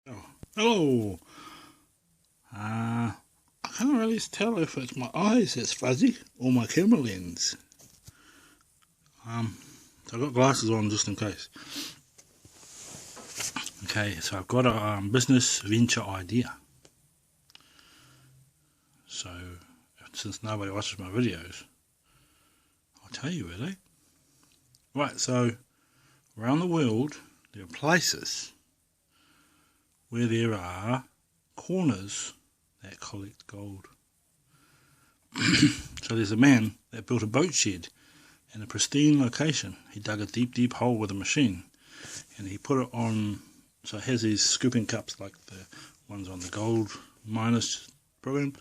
Oh, hello. I can't really tell if it's my eyes that's fuzzy or my camera lens. So I've got glasses on just in case. Okay, so I've got a business venture idea. So since nobody watches my videos, I'll tell you really. Right, so around the world there are places where there are corners that collect gold. So there's a man that built a boat shed in a pristine location. He dug a deep hole with a machine and he put it on, so it has these scooping cups like the ones on the gold miners program.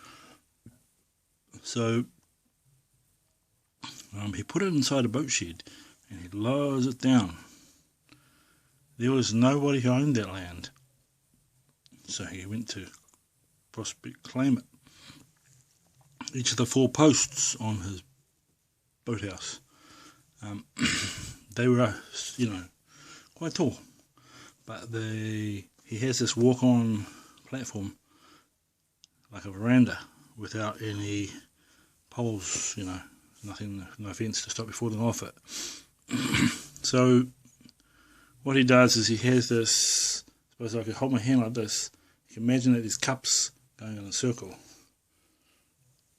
So he put it inside a boat shed and he lowers it down. There was nobody who owned that land, so he went to prospect claim it. Each of the 4 posts on his boathouse, they were, quite tall, but he has this walk-on platform, like a veranda, without any poles, nothing, no fence to stop you falling off it. So what he does is he has this, I suppose I could hold my hand like this, you can imagine that there's cups going in a circle.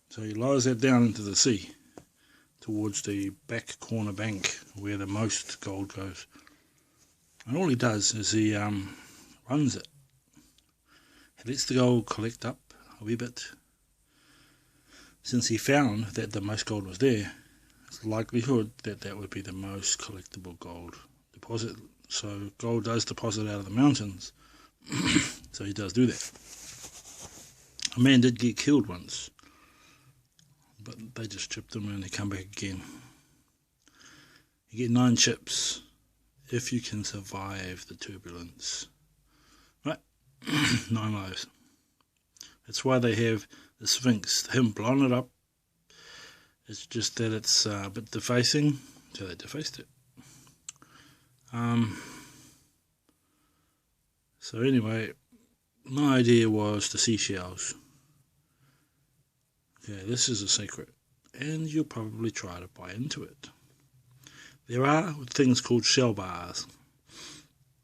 So he lowers that down into the sea towards the back corner bank where the most gold goes. And all he does is he runs it. He lets the gold collect up a wee bit. Since he found that the most gold was there, it's the likelihood that that would be the most collectible gold deposit. So gold does deposit out of the mountains. So he does do that. A man did get killed once, but they just chipped him and they come back again. You get 9 chips if you can survive the turbulence. Right? 9 lives. That's why they have the Sphinx. They haven't blown it up. It's just that it's a bit defacing, so they defaced it. So anyway, my idea was the seashells. Okay, this is a secret, and you'll probably try to buy into it. There are things called shell bars.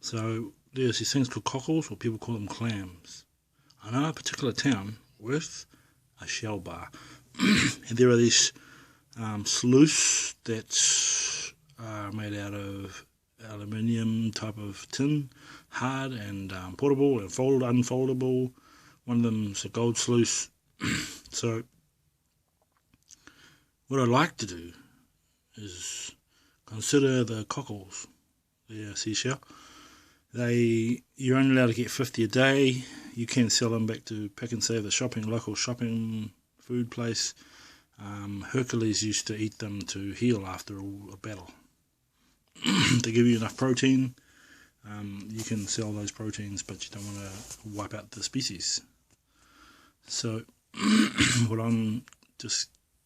So there's these things called cockles, or people call them clams. I know a particular town with a shell bar. And there are these sluice that are made out of aluminium type of tin, hard and portable and unfoldable. One of them's a gold sluice. So what I'd like to do is consider the cockles, the seashell. You're only allowed to get 50 a day. You can sell them back to Pick and Save, the local shopping food place. Hercules used to eat them to heal after a battle. They give you enough protein. You can sell those proteins, but you don't want to wipe out the species. So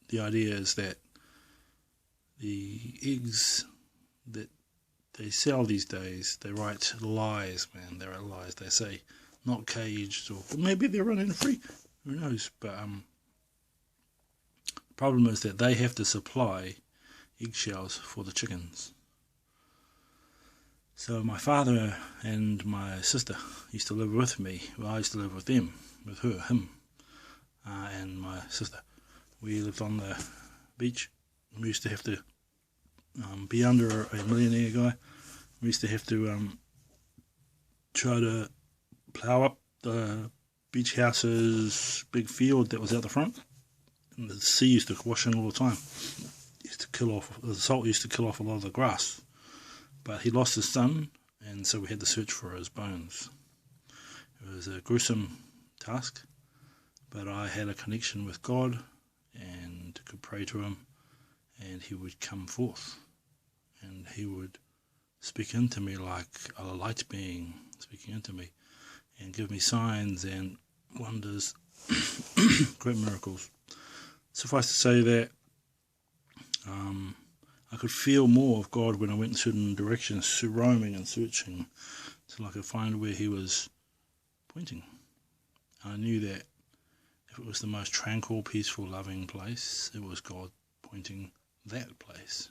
the idea is that the eggs that they sell these days, they write lies, man. They write lies. They say not caged, or maybe they're running free. Who knows? But the problem is that they have to supply eggshells for the chickens. So my father and my sister used to live with me. Well, I used to live with them, with him, and my sister. We lived on the beach. We used to have to be under a millionaire guy. We used to have to try to plough up the beach house's big field that was out the front. And the sea used to wash in all the time. The salt used to kill off a lot of the grass. But he lost his son, and so we had to search for his bones. It was a gruesome task, but I had a connection with God and could pray to him, and he would come forth, and he would speak into me like a light being speaking into me, and give me signs and wonders, great miracles. Suffice to say that I could feel more of God when I went in certain directions, roaming and searching, till I could find where he was pointing. I knew that if it was the most tranquil, peaceful, loving place, it was God pointing that place.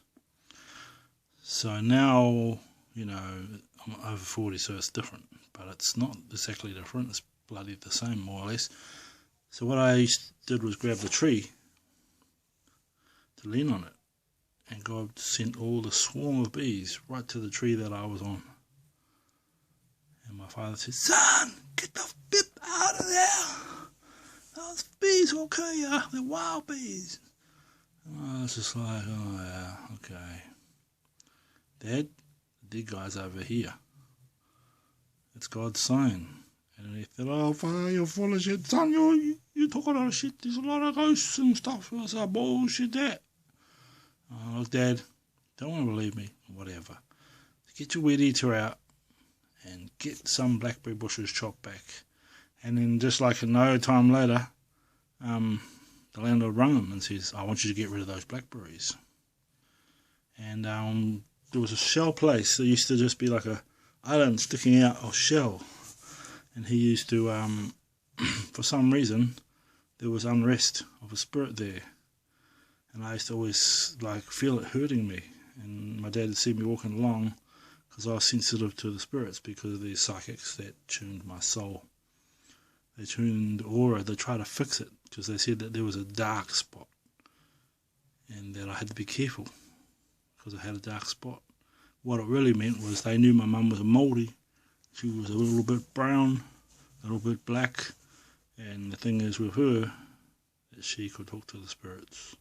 So now, I'm over 40, so it's different, but it's not exactly different. It's bloody the same, more or less. So what I did was grab the tree to lean on it, and God sent all the swarm of bees right to the tree that I was on. And my father said, "Son, get the bip out of there. Those bees will kill you. They're wild bees." And I was just like, "Oh yeah, okay. Dad, the big guy's over here. It's God's sign." And he said, "Oh, father, you're full of shit. Son, you talk a lot of shit. There's a lot of ghosts and stuff." I said, "Bullshit that." "Oh, look, Dad, don't want to believe me, whatever. Get your weed eater out and get some blackberry bushes chopped back." And then just like no time later, the landlord rang him and says, "I want you to get rid of those blackberries." And there was a shell place. There used to just be like a island sticking out of shell. And he used to, for some reason, there was unrest of a spirit there. And I used to always feel it hurting me. And my dad would see me walking along because I was sensitive to the spirits, because of these psychics that tuned my soul. They tuned the aura. They tried to fix it because they said that there was a dark spot and that I had to be careful because I had a dark spot. What it really meant was they knew my mum was a Māori. She was a little bit brown, a little bit black, and the thing is with her that she could talk to the spirits.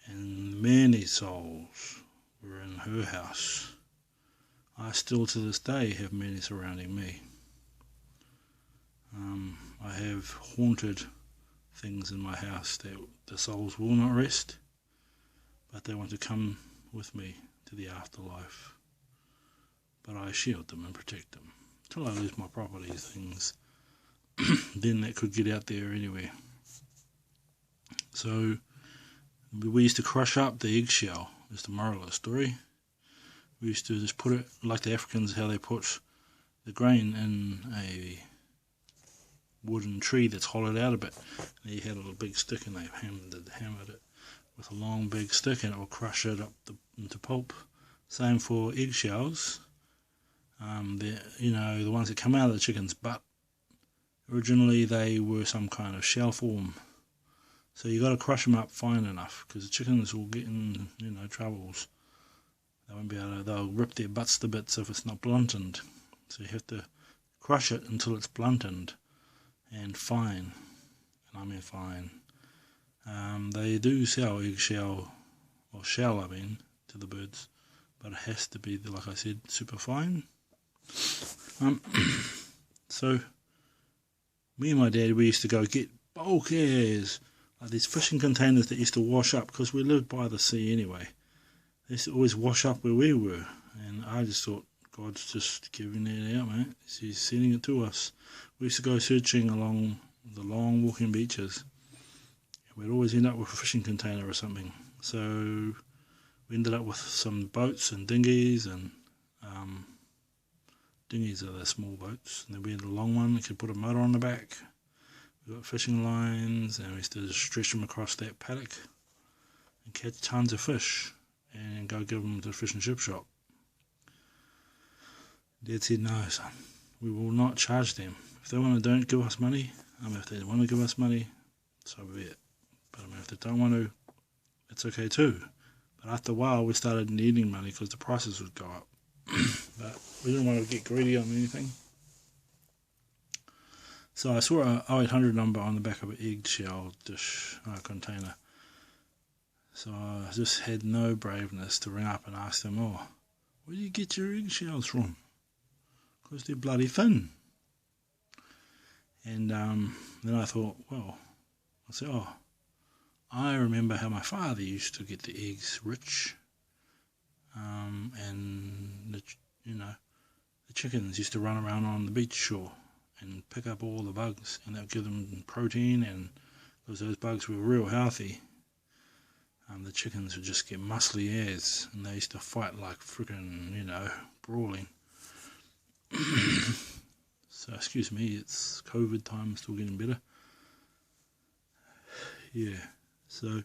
And many souls were in her house. I still to this day have many surrounding me. I have haunted things in my house that the souls will not rest, but they want to come with me to the afterlife. But I shield them and protect them till I lose my property things. Then that could get out there anywhere. So we used to crush up the eggshell, is the moral of the story. We used to just put it, like the Africans, how they put the grain in a wooden tree that's hollowed out a bit. And you had a little big stick and they hammered it with a long big stick, and it will crush it up into pulp. Same for eggshells. The ones that come out of the chicken's butt, originally they were some kind of shell form. So you got to crush them up fine enough, because the chickens will get in, troubles. They won't be able to, they'll rip their butts to bits if it's not blunted. So you have to crush it until it's blunted and fine. And I mean fine. They do sell eggshell, or shell to the birds, but it has to be, like I said, super fine. So me and my dad, we used to go get bulkers, like these fishing containers that used to wash up, because we lived by the sea anyway. They used to always wash up where we were, and I just thought, God's just giving it out, mate. He's sending it to us. We used to go searching along the long walking beaches. We'd always end up with a fishing container or something. So we ended up with some boats and dinghies, and dinghies are the small boats. And then we had a long one, you could put a motor on the back. We got fishing lines, and we used to just stretch them across that paddock and catch tons of fish and go give them to the fish and chip shop. Dad said, "No, son, we will not charge them. If they don't give us money, if they want to give us money, so be it. But if they don't want to, it's okay too." But after a while, we started needing money because the prices would go up. But we didn't want to get greedy on anything. So I saw a 0800 number on the back of an eggshell dish container. So I just had no braveness to ring up and ask them, "Oh, where do you get your eggshells from? Because they're bloody thin." And then I thought, well, I said, "Oh, I remember how my father used to get the eggs rich, and the chickens used to run around on the beach shore and pick up all the bugs, and that would give them protein, and because those bugs were real healthy, the chickens would just get muscly as, and they used to fight like freaking, brawling." So excuse me, it's COVID time, still getting better. Yeah, so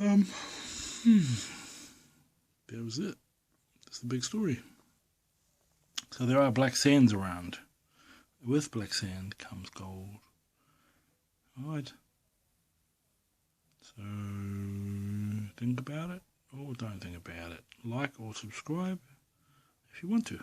that was it. That's the big story. So there are black sands around. With black sand comes gold. Alright. So think about it or don't think about it. Like or subscribe if you want to.